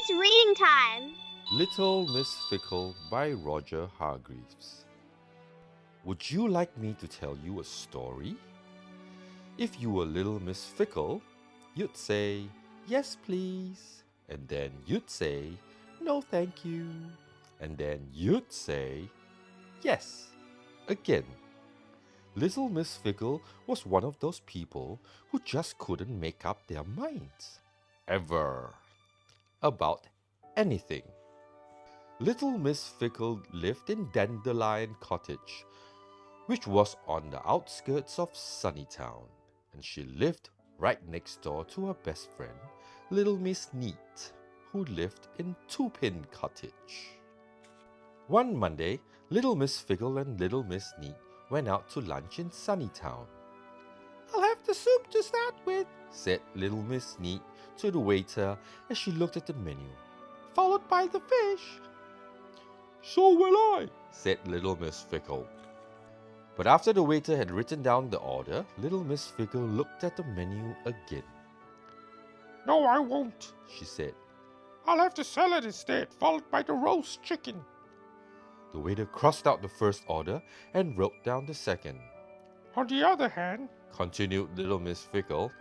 It's reading time. Little Miss Fickle by Roger Hargreaves. Would you like me to tell you a story? If you were Little Miss Fickle, you'd say, "Yes, please." And then you'd say, "No, thank you." And then you'd say, "Yes," again. Little Miss Fickle was one of those people who just couldn't make up their minds. Ever. About anything. Little Miss Fickle lived in Dandelion Cottage, which was on the outskirts of Sunnytown, and she lived right next door to her best friend, Little Miss Neat, who lived in Two-Pin Cottage. One Monday, Little Miss Fickle and Little Miss Neat went out to lunch in Sunnytown. "I'll have the soup to start with," said Little Miss Neat to the waiter as she looked at the menu, "followed by the fish." "So will I," said Little Miss Fickle. But after the waiter had written down the order, Little Miss Fickle looked at the menu again. "No, I won't," she said. "I'll have the salad instead, followed by the roast chicken." The waiter crossed out the first order and wrote down the second. "On the other hand," continued Little Miss Fickle,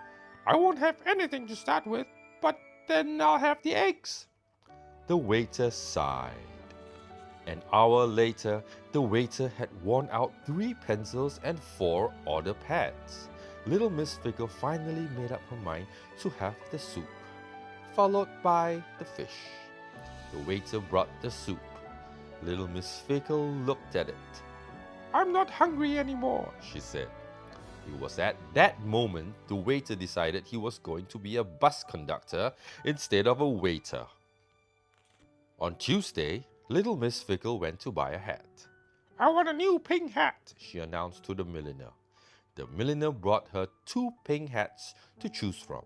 "I won't have anything to start with, but then I'll have the eggs." The waiter sighed. An hour later, the waiter had worn out 3 pencils and 4 order pads. Little Miss Fickle finally made up her mind to have the soup, followed by the fish. The waiter brought the soup. Little Miss Fickle looked at it. "I'm not hungry anymore," she said. It was at that moment the waiter decided he was going to be a bus conductor instead of a waiter. On Tuesday, Little Miss Fickle went to buy a hat. "I want a new pink hat," she announced to the milliner. The milliner brought her 2 pink hats to choose from.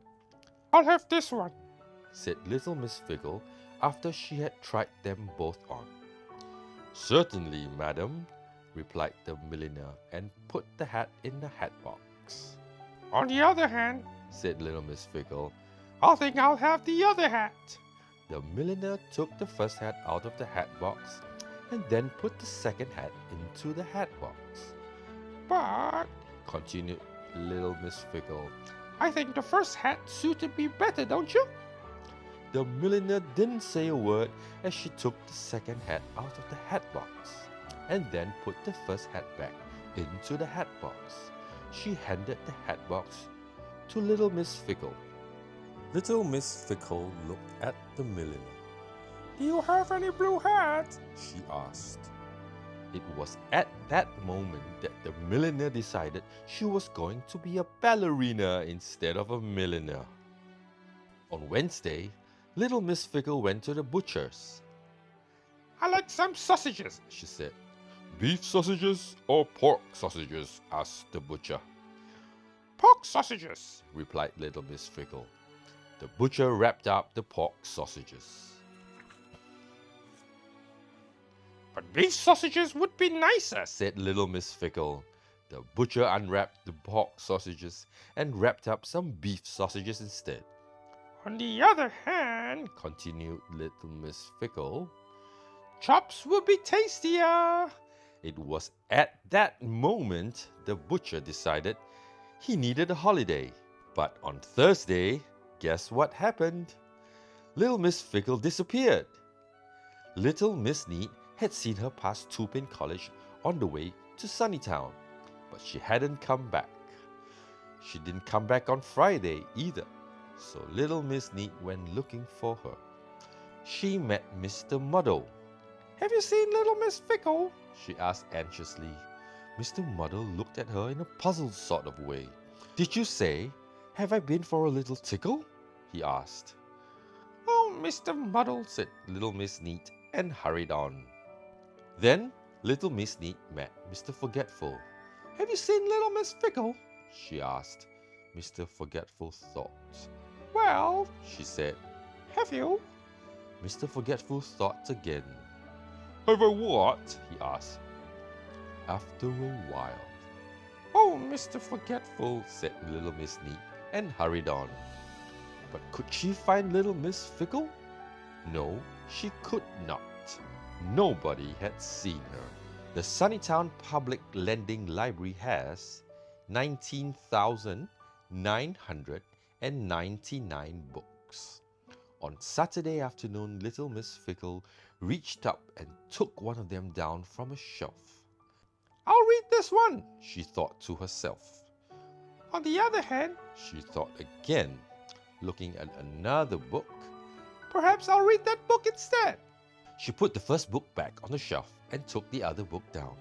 "I'll have this one," said Little Miss Fickle after she had tried them both on. "Certainly, madam," replied the milliner and put the hat in the hat box. "On the other hand," said Little Miss Fickle, "I think I'll have the other hat." the milliner took the first hat out of the hat box and then put the second hat into the hat box. "But," continued Little Miss Fickle, "I think the first hat suited me better, don't you?" the milliner didn't say a word as she took the second hat out of the hat box and then put the first hat back into the hat box. She handed the hat box to Little Miss Fickle. Little Miss Fickle looked at the milliner. "Do you have any blue hats?" she asked. It was at that moment that the milliner decided she was going to be a ballerina instead of a milliner. On Wednesday, Little Miss Fickle went to the butcher's. "I like some sausages," she said. "Beef sausages or pork sausages?" asked the butcher. "Pork sausages," replied Little Miss Fickle. The butcher wrapped up the pork sausages. "But beef sausages would be nicer," said Little Miss Fickle. The butcher unwrapped the pork sausages and wrapped up some beef sausages instead. "On the other hand," continued Little Miss Fickle, "chops would be tastier." It was at that moment the butcher decided he needed a holiday. But on Thursday, guess what happened? Little Miss Fickle disappeared. Little Miss Neat had seen her pass Two-Pin College on the way to Sunnytown, but she hadn't come back. She didn't come back on Friday either, so Little Miss Neat went looking for her. She met Mr. Muddle. "Have you seen Little Miss Fickle?" she asked anxiously. Mr. Muddle looked at her in a puzzled sort of way. "Did you say, 'Have I been for a little tickle?'" he asked. "Oh, Mr. Muddle," said Little Miss Neat and hurried on. Then Little Miss Neat met Mr. Forgetful. "Have you seen Little Miss Fickle?" she asked. Mr. Forgetful thought. "Well," she said. "have you?" Mr. Forgetful thought again. "Have I what?" he asked. After a while, "Oh, Mr. Forgetful," said Little Miss Neat and hurried on. But could she find Little Miss Fickle? No, she could not. Nobody had seen her. The Sunnytown Public Lending Library has 19,999 books. On Saturday afternoon, little Miss Fickle reached up and took one of them down from a shelf. I'll read this one, She thought to herself. On the other hand, She thought again, looking at another book. perhaps I'll read that book instead. She put the first book back on the shelf and took the other book down.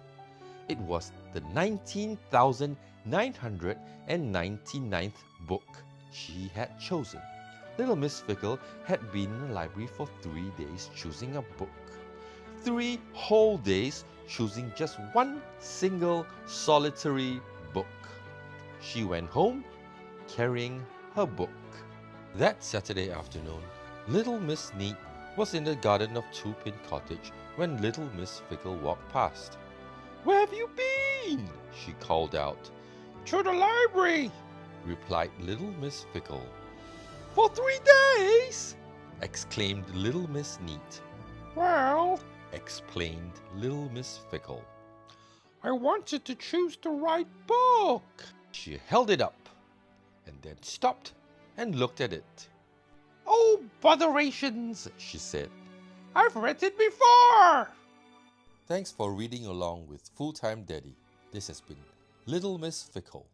It was the 19,999th book she had chosen. Little Miss Fickle had been in the library for 3 days choosing a book. 3 whole days choosing just one single solitary book. She went home carrying her book. That Saturday afternoon, little Miss Neat was in the garden of Two Pin Cottage when little Miss Fickle walked past. "Where have you been?" she called out. To the library. Replied little Miss Fickle. For 3 days? Exclaimed little Miss Neat. Well, Explained little Miss Fickle. I wanted to choose the right book. She held it up and then stopped and looked at it. Oh, botherations, She said. I've read it before. Thanks for reading along with Full-Time Daddy. This has been Little Miss Fickle.